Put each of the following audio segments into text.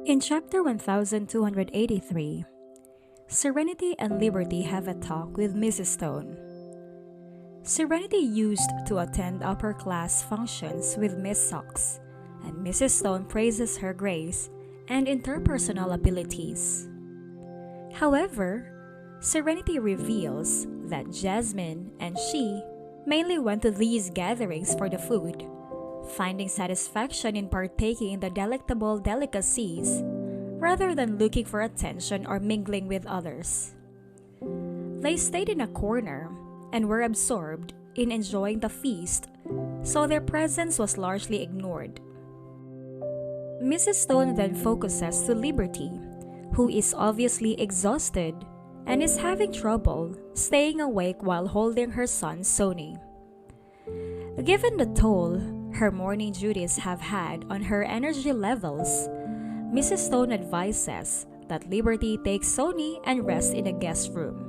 In chapter 1283, Serenity and Liberty have a talk with Mrs. Stone. Serenity used to attend upper-class functions with Miss Socks, and Mrs. Stone praises her grace and interpersonal abilities. However, Serenity reveals that Jasmine and she mainly went to these gatherings for the food, finding satisfaction in partaking in the delectable delicacies rather than looking for attention or mingling with others. They stayed in a corner and were absorbed in enjoying the feast, so their presence was largely ignored. Mrs. Stone then focuses to Liberty, who is obviously exhausted and is having trouble staying awake while holding her son Sonny. Given the toll her morning duties have had on her energy levels, Mrs. Stone advises that Liberty take Sonny and rest in a guest room.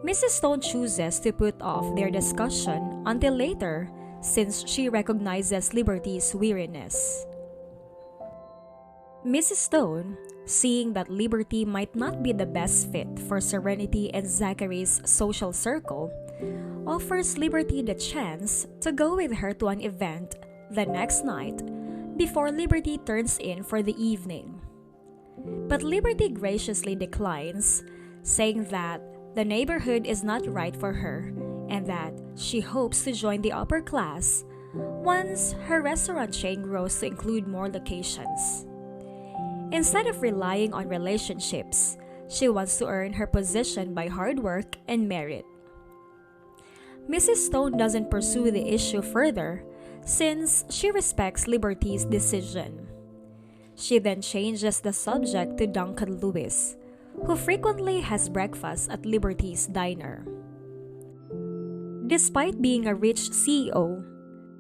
Mrs. Stone chooses to put off their discussion until later since she recognizes Liberty's weariness. Mrs. Stone, seeing that Liberty might not be the best fit for Serenity and Zachary's social circle, offers Liberty the chance to go with her to an event the next night before Liberty turns in for the evening. But Liberty graciously declines, saying that the neighborhood is not right for her and that she hopes to join the upper class once her restaurant chain grows to include more locations. Instead of relying on relationships, she wants to earn her position by hard work and merit. Mrs. Stone doesn't pursue the issue further since she respects Liberty's decision. She then changes the subject to Duncan Lewis, who frequently has breakfast at Liberty's diner. Despite being a rich CEO,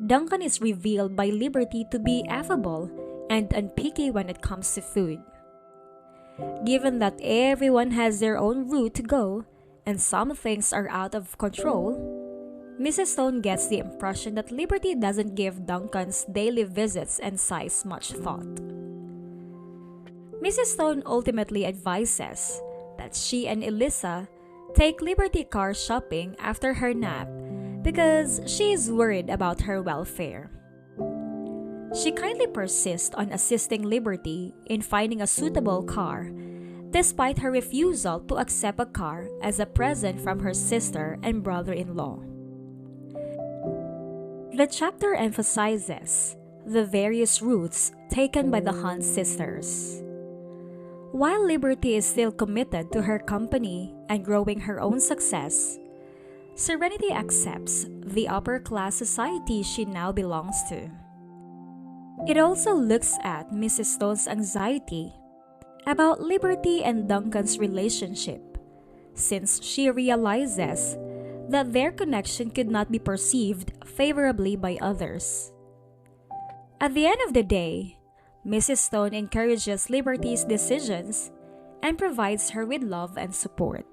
Duncan is revealed by Liberty to be affable and unpicky when it comes to food. Given that everyone has their own route to go and some things are out of control, Mrs. Stone gets the impression that Liberty doesn't give Duncan's daily visits and sights much thought. Mrs. Stone ultimately advises that she and Elisa take Liberty car shopping after her nap because she is worried about her welfare. She kindly persists on assisting Liberty in finding a suitable car, despite her refusal to accept a car as a present from her sister and brother-in-law. The chapter emphasizes the various routes taken by the Hunt sisters. While Liberty is still committed to her company and growing her own success, Serenity accepts the upper-class society she now belongs to. It also looks at Mrs. Stone's anxiety about Liberty and Duncan's relationship, since she realizes that their connection could not be perceived favorably by others. At the end of the day, Mrs. Stone encourages Liberty's decisions and provides her with love and support.